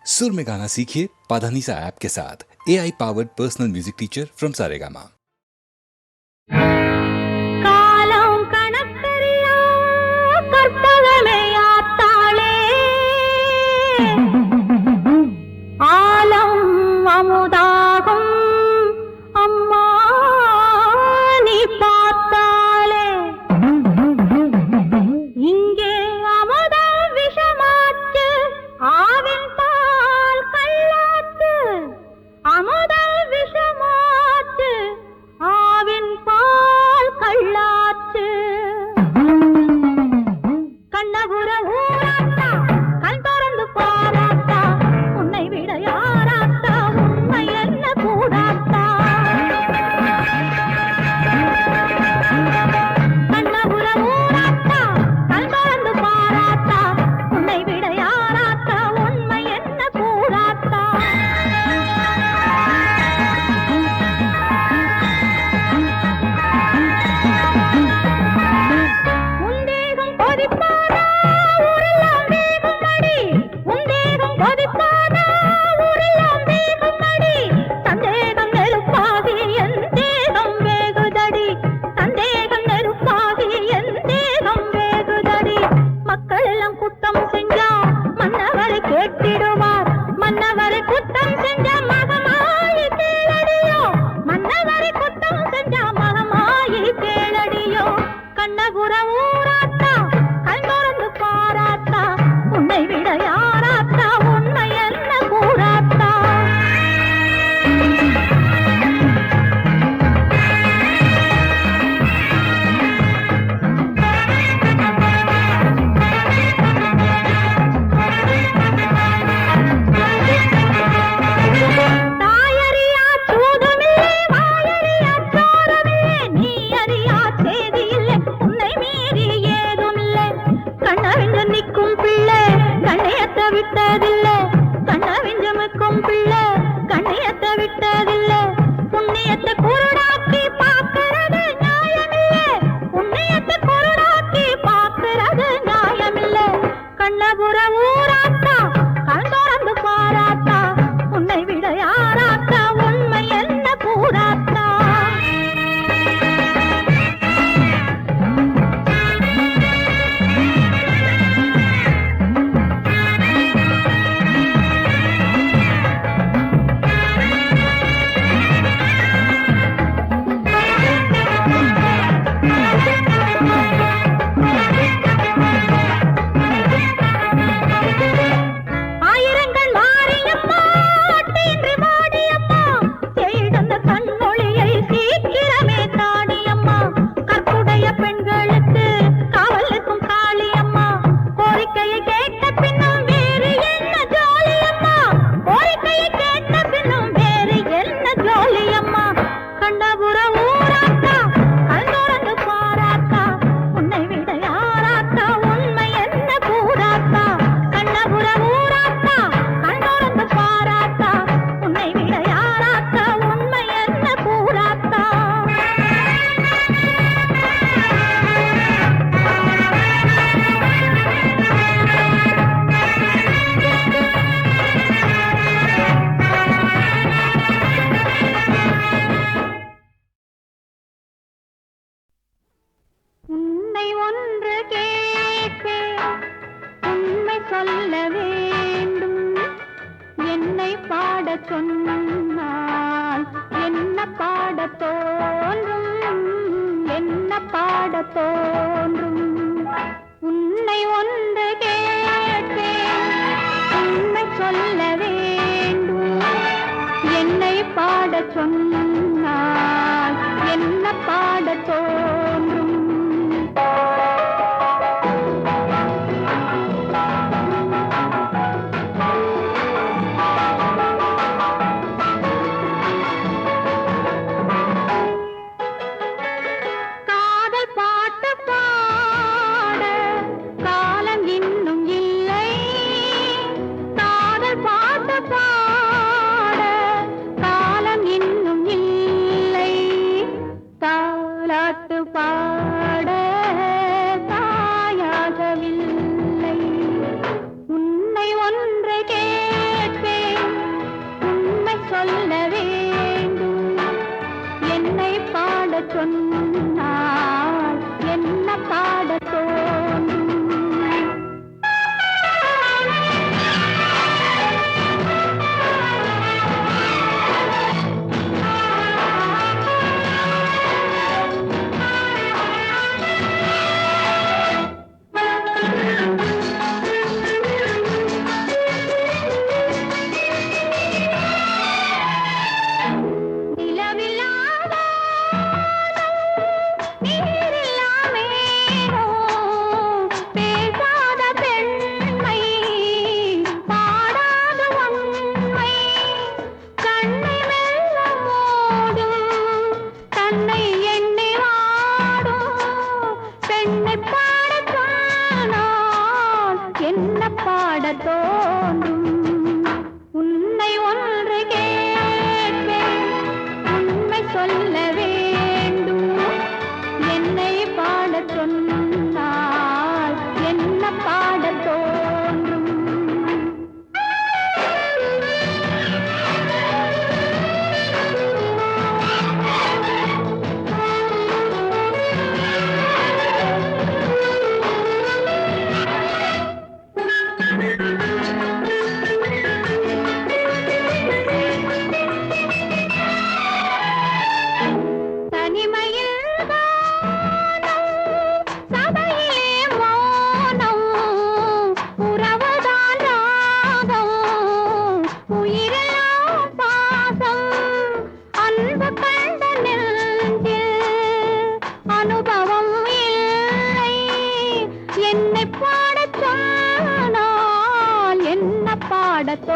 सुर में गाना सीखिए पाधानीसा ऐप के साथ। AI powered personal music teacher from Saregama.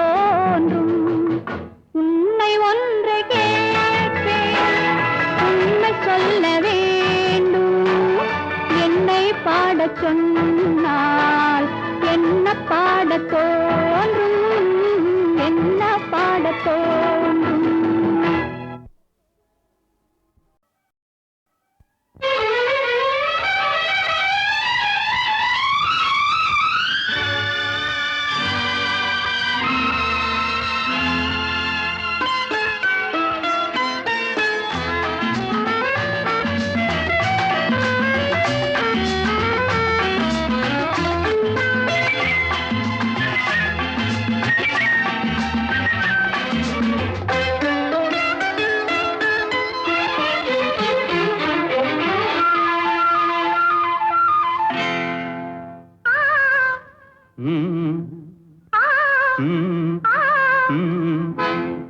தோன்றும். உன்னை ஒன்று கேட்பேன், உண்மை சொல்ல வேண்டும். என்னை பாடச் சொன்னால் என்ன பாடத் தோன்றும், என்ன பாடத் தோன்றும்.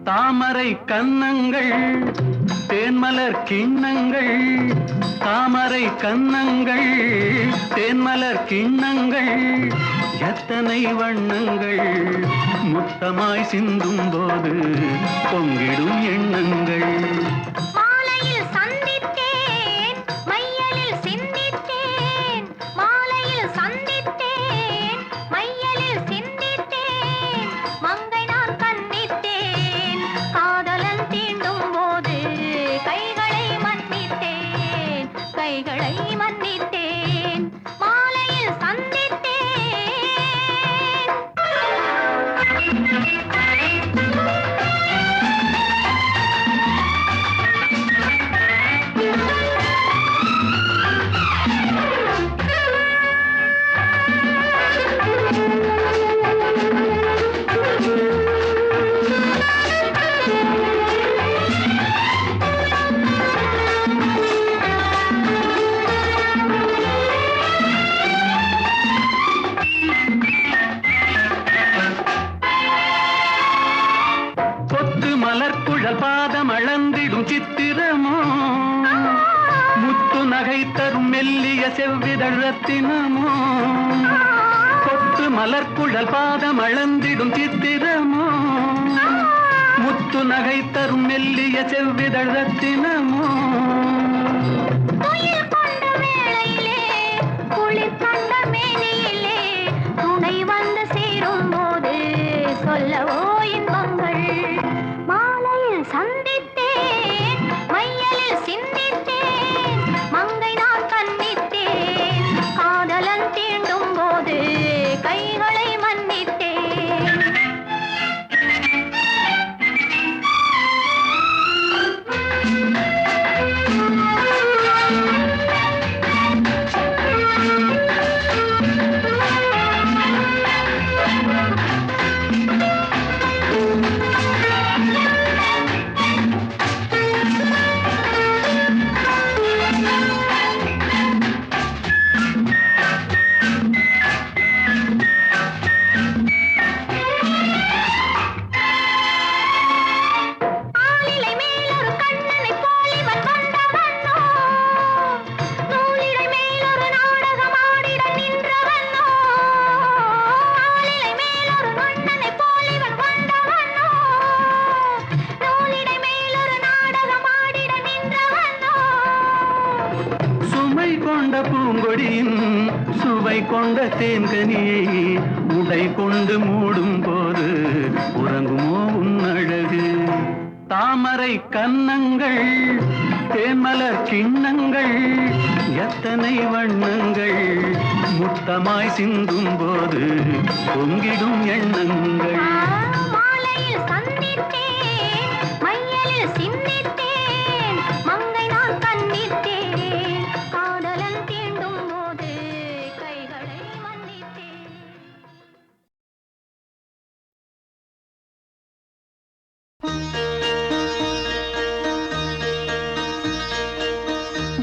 தாமரை கன்னங்கள் தேன்மலர் கிண்ணங்கள், தாமரை கன்னங்கள் தேன்மலர் கிண்ணங்கள், எத்தனை வண்ணங்கள் முத்தமாய் சிந்தும் போது பொங்கிடும் எண்ணங்கள். பாதம் அளந்திடும் சித்திரமோ, முத்து நகை தரும் மெல்லிய செவ்விதழ் ரத்தினமோ, கொத்து மலர்குழல் பாதம் அளந்திடும் சித்திரமோ, முத்து நகை தரும் மெல்லிய செவ்விதழ் ரத்தினமோ. துணை வந்து சேரும் போது சொல்லவோ இன்பங்கள். சந்தித்தேன் மையலில் சிந்தித்தேன், மங்கை நான் கண்ணித்தேன், காதலன் தீண்டும் போது கைகளை மன்னித்தேன். பூங்கொடியின் சுவை கொண்ட தேன்கனியை உடை கொண்டு மூடும் போது உறங்குமோ உன் அழகு. தாமரை கன்னங்கள் தேன்மலர் கிண்ணங்கள், எத்தனை வண்ணங்கள் முத்தமாய் சிந்தும் போது பொங்கிடும் எண்ணங்கள்.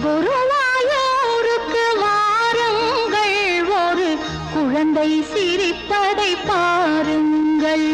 குருவாயூருக்கு வாருங்கள், ஒரு குழந்தை சிரிப்பதை பாருங்கள்.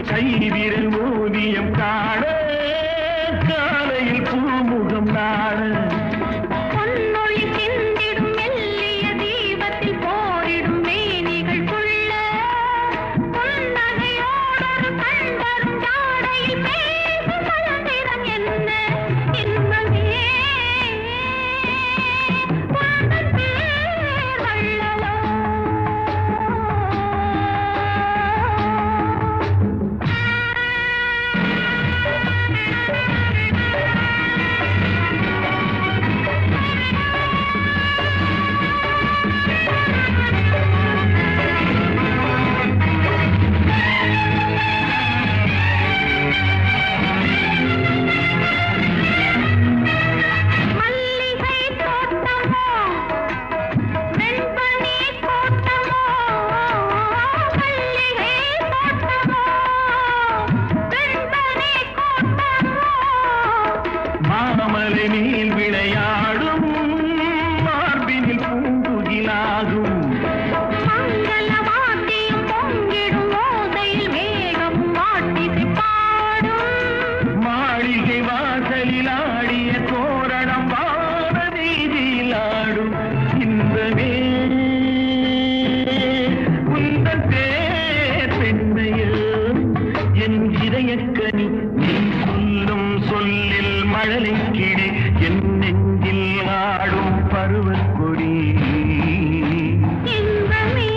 கைவிரல் ஓவியம் காண காலையில் பூ இன்பம் நாட பொன்னொழி சிந்திடும் மெல்லிய தீபத்தில் போரிடும் மேனிகள் கொள்ள புன்னகையோடொரு கண்வரும் ஜாடையில் பேசும் சுதந்திரம் என்ன இன்பமே உந்தன் பேர் வள்ளலோ. மல்லிகை தோட்டமோ வெண்பனி தோட்டமோ மல்லிகை தோட்டமோ வெண்பனி தோட்டமோ மாமலை நீல் விளையாடும் மார்பினில் பூங்குகிலாகும் மங்கள வாத்தியம் பொங்கிடும் ஓசையில் மேகம் வாட்டிசை பாடும் மாளிகை வாசலில் ஆடிய தோரணம் வான வீதியில் ஆடும் இன்பமே உந்தன் பேர் பெண்மையோ என் இதயக்கனி நீ சொல்லும் சொல்லில் மழலை கிளி என் நெஞ்சில் ஆடும் பருவக்கொடி இன்பமே.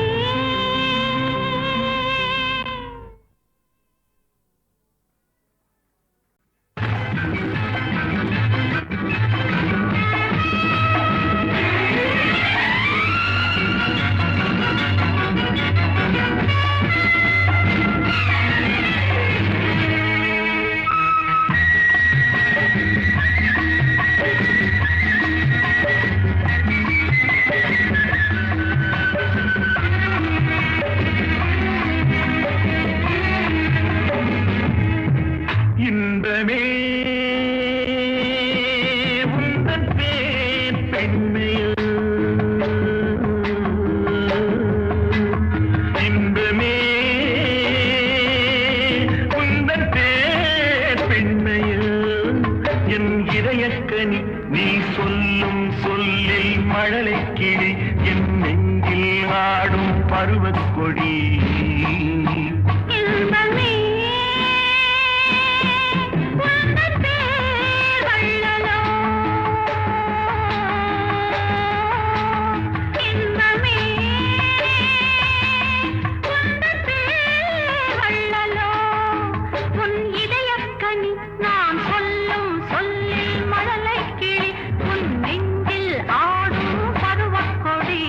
இன்பமே உந்தன் பேர் பெண்மையோ இன்பமே உந்தன் பேர் பெண்மையோ என் இதயக்கனி நீ சொல்லும் சொல்லில் மழலை கிளி என் நெஞ்சில் ஆடும் பருவக்கொடி இன்பமே உந்தன் பேர் வள்ளலோ. இன்பமே உந்தன் பேர் வள்ளலோ. உன் இதயக்கனி நான் சொல்லும் சொல்லில் மழலை கிளி உன் நெஞ்சில் ஆடும் பருவக்கொடி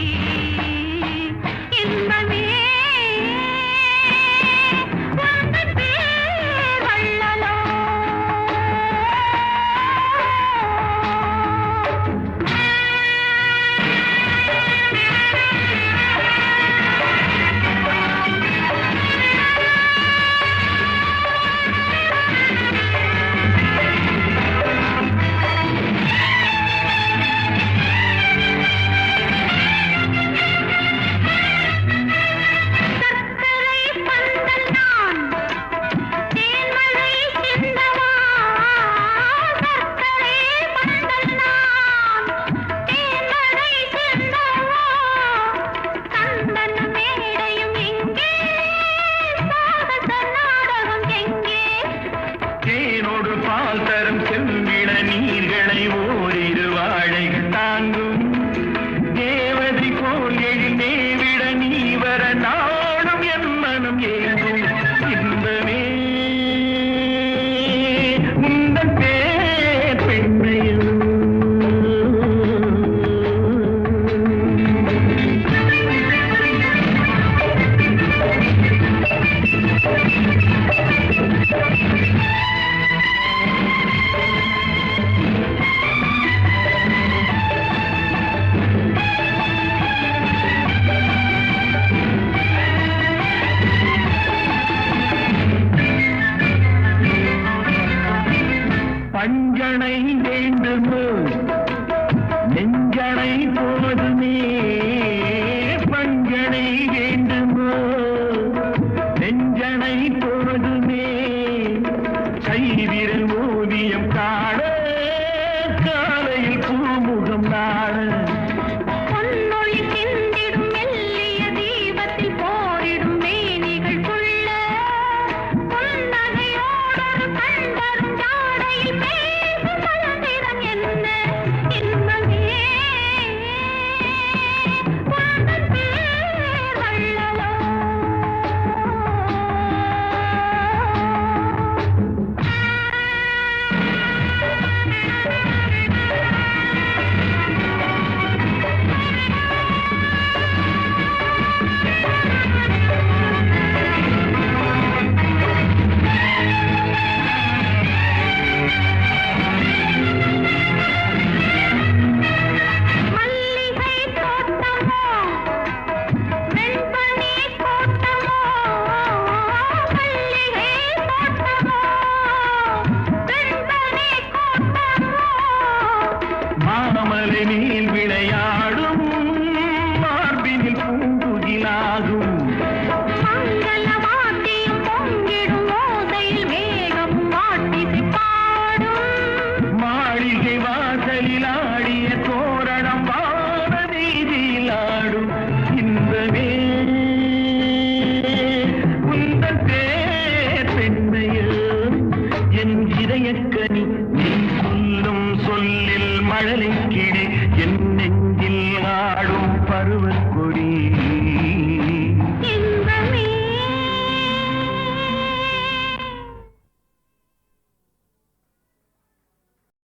இன்பமே உந்தன் சமூகம் நாட பொன்னொழி சிந்திடும் மெல்லிய தீபத்தில் போரிடும் மேனிகள் கொள்ள புன்னகையோடொரு கண்டரும் ஜாடையில் பேசும் மலர்நிறம் என்ன இன்பமே உந்தன் பேர் வள்ளலோ. மல்லிகை தோட்டமோ வெண்பனி தோட்டமோ மல்லிகை தோட்டமோ வெண்பனி தோட்டமோ மாமலை நீல் விளையாடும் மார்பினில் பூங்குகிலாகும் மங்கள வாத்தியம் பொங்கிடும் ஓசையில் மேகம் மாட்டிசை பாடும் மாளிகை வாசலில் ஆடிய தோரணம் வான வீதியில் ஆடும் இன்பமே உந்தன் பேர் பெண்மையில் என் இதயக்கனி நீ சொல்லும் சொல்லில் மழலை கிளி என் நெஞ்சில் ஆடும் பருவக்கொடி